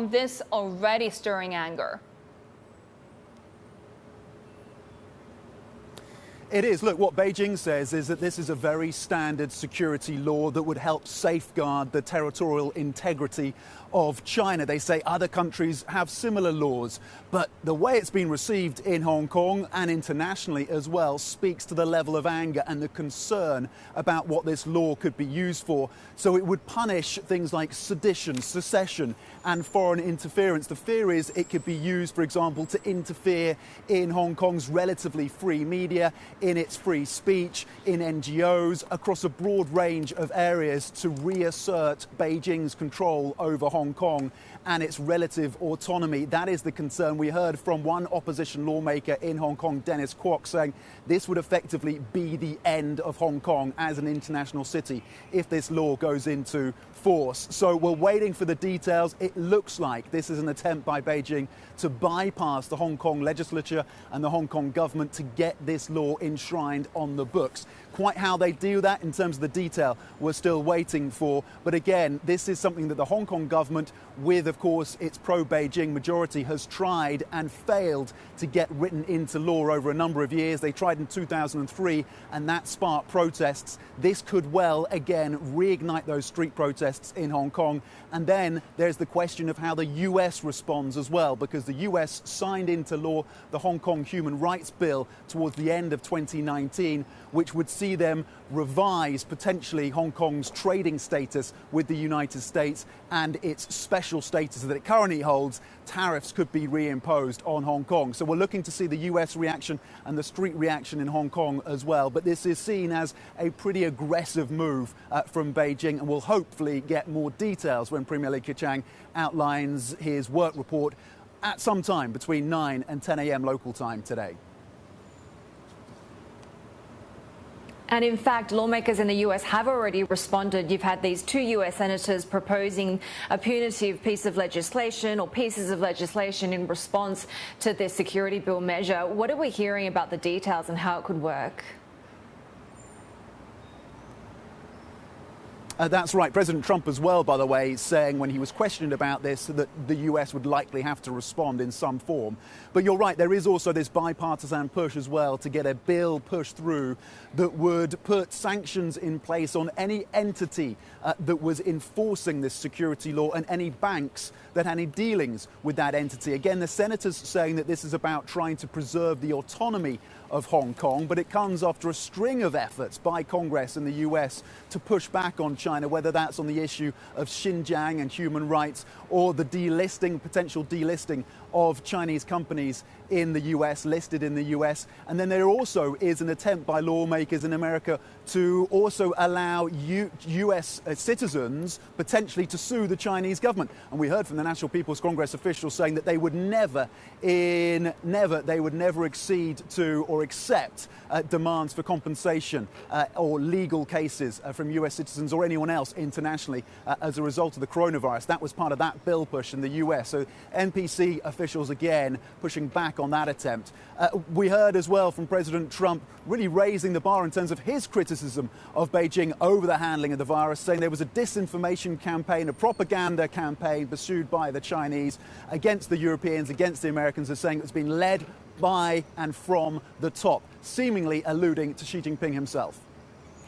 This already stirring anger. It is. Look, what Beijing says is that this is a very standard security law that would help safeguard the territorial integrity of China. They say other countries have similar laws, but the way it's been received in Hong Kong and internationally as well speaks to the level of anger and the concern about what this law could be used for. So it would punish things like sedition, secession and foreign interference. The fear is it could be used, for example, to interfere in Hong Kong's relatively free media, in its free speech, in NGOs, across a broad range of areas to reassert Beijing's control over Hong Kong and its relative autonomy. That is the concern. We heard from one opposition lawmaker in Hong Kong, Dennis Kwok, saying this would effectively be the end of Hong Kong as an international city if this law goes into force. So we're waiting for the details. It looks like this is an attempt by Beijing to bypass the Hong Kong legislature and the Hong Kong government to get this law enshrined on the books. Quite how they do that in terms of the detail, we're still waiting for. But again, this is something that the Hong Kong government, with, of course, its pro-Beijing majority, has tried and failed to get written into law over a number of years. They tried in 2003, and that sparked protests. This could well, again, reignite those street protests in Hong Kong. And then there's the question of how the US responds as well, because the US signed into law the Hong Kong Human Rights Bill towards the end of 2019, which would see them revise potentially Hong Kong's trading status with the United States and its special status that it currently holds. Tariffs could be reimposed on Hong Kong. So we're looking to see the US reaction and the street reaction in Hong Kong as well. But this is seen as a pretty aggressive move from Beijing, and we'll hopefully get more details when Premier Li Keqiang outlines his work report at some time between 9 and 10 a.m. local time today. And in fact, lawmakers in the US have already responded. You've had these two US senators proposing a punitive piece of legislation or pieces of legislation in response to this security bill measure. What are we hearing about the details and how it could work? That's right. President Trump as well, by the way, saying when he was questioned about this that the US would likely have to respond in some form. But you're right, there is also this bipartisan push as well to get a bill pushed through that would put sanctions in place on any entity that was enforcing this security law and any banks that had any dealings with that entity. Again, the senators saying that this is about trying to preserve the autonomy of Hong Kong, but it comes after a string of efforts by Congress in the US to push back on China, whether that's on the issue of Xinjiang and human rights or the delisting, potential delisting of Chinese companies in the US, listed in the US. And then there also is an attempt by lawmakers in America to also allow US citizens potentially to sue the Chinese government. And we heard from the National People's Congress officials saying that they would never accede to or accept demands for compensation or legal cases from US citizens or anyone else internationally as a result of the coronavirus. That was part of that bill push in the US. So NPC officials again pushing back on that attempt. We heard as well from President Trump really raising the bar in terms of his criticism of Beijing over the handling of the virus, saying there was a disinformation campaign, a propaganda campaign pursued by the Chinese against the Europeans, against the Americans, as saying it's been led by and from the top, seemingly alluding to Xi Jinping himself.